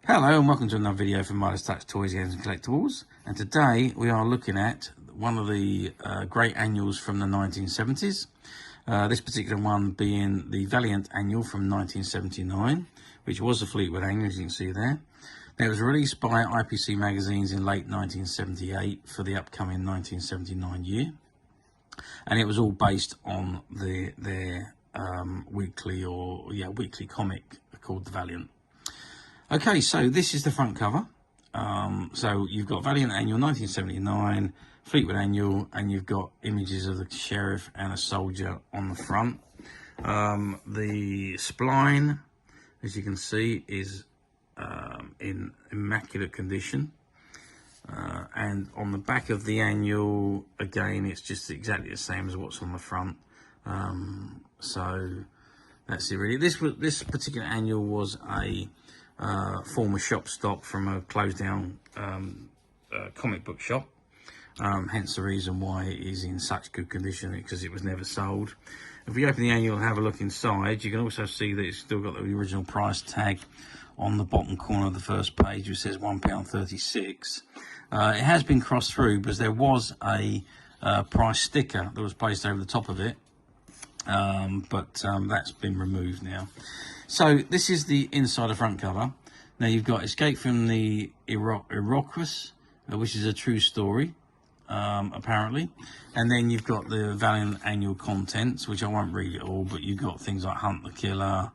Hello and welcome to another video from Midas Touch Toys, Games and Collectibles. And today we are looking at one of the great annuals from the 1970s. This particular one being the Valiant Annual from 1979, which was the Fleetway Annual, as you can see there. Now, it was released by IPC Magazines in late 1978 for the upcoming 1979 year. And it was all based on their weekly comic called the Valiant. Okay, so this is the front cover. So you've got Valiant Annual 1979, Fleetwood Annual, and you've got images of the sheriff and a soldier on the front. The spline, as you can see, is in immaculate condition. And on the back of the annual, again, it's just exactly the same as what's on the front. So that's it really. This particular annual was a former shop stock from a closed down comic book shop, hence the reason why it is in such good condition, because it was never sold. If we open the annual and have a look inside, you can also see that it's still got the original price tag on the bottom corner of the first page, which says £1.36. It has been crossed through because there was a price sticker that was placed over the top of it, but that's been removed now. So this is the inside of front cover. Now you've got Escape from the Iroquois, which is a true story, apparently. And then you've got the Valiant Annual contents, which I won't read it all, but you've got things like Hunt the Killer,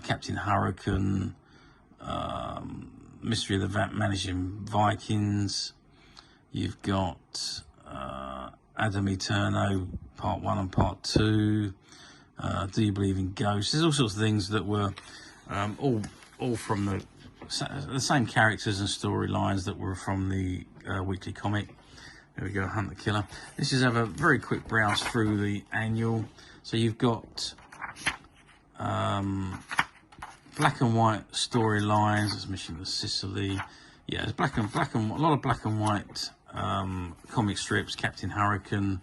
Captain Hurricane, Mystery of the Vanishing Vikings. You've got Adam Eterno, Part 1 and Part 2. Do you believe in ghosts? There's all sorts of things that were all from the same characters and storylines that were from the weekly comic. There we go, Hunt the Killer. This is have a very quick browse through the annual. So you've got black and white storylines. There's Mission to Sicily. Yeah, there's a lot of black and white comic strips. Captain Hurricane,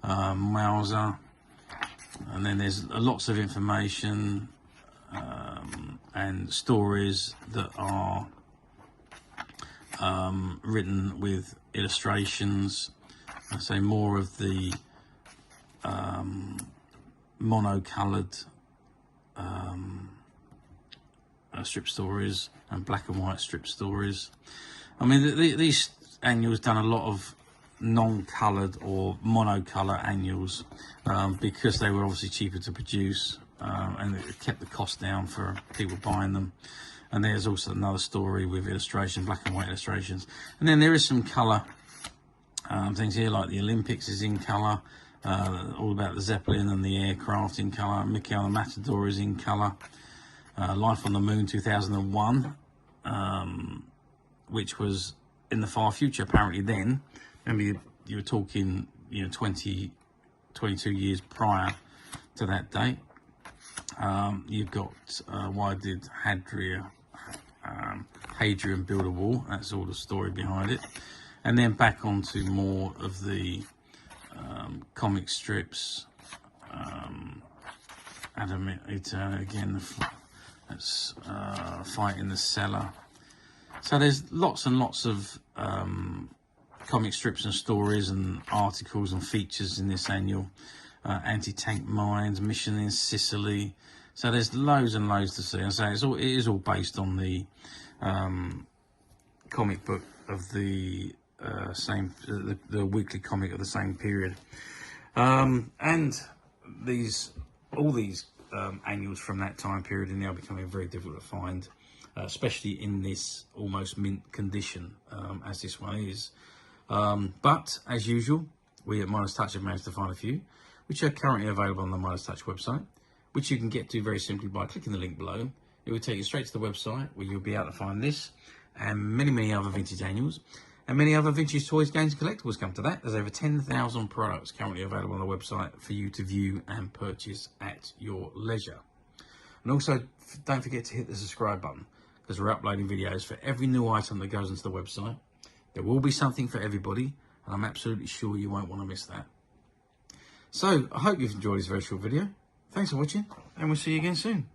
Mauser. And then there's lots of information and stories that are written with illustrations. I say more of the mono-coloured strip stories and black and white strip stories. I mean, these annuals done a lot of non-coloured or monocolour annuals because they were obviously cheaper to produce, and it kept the cost down for people buying them. And there's also another story with illustration, black and white illustrations. And then there is some colour things here, like the Olympics is in colour, all about the Zeppelin and the aircraft in colour. Mikhail the Matador is in colour. Life on the Moon 2001, which was in the far future apparently then. Remember, you were talking, 22 years prior to that date. You've got why did Hadrian build a wall? That's all the story behind it. And then back onto more of the comic strips. Adam Eterno again. That's Fight in the Cellar. So there's lots and lots of comic strips and stories and articles and features in this annual. Anti-tank mines, Mission in Sicily. So there's loads and loads to see. And so it is all based on the comic book of the the weekly comic of the same period. And all these annuals from that time period are now becoming very difficult to find, especially in this almost mint condition as this one is. But as usual, we at Midas Touch have managed to find a few which are currently available on the Midas Touch website, which you can get to very simply by clicking the link below. It will take you straight to the website where you'll be able to find this and many other vintage annuals and many other vintage toys, games and collectibles. Come to that, there's over 10,000 products currently available on the website for you to view and purchase at your leisure. And also don't forget to hit the subscribe button, because we're uploading videos for every new item that goes into the website. There will be something for everybody, and I'm absolutely sure you won't want to miss that. So I hope you've enjoyed this very short video. Thanks for watching, and we'll see you again soon.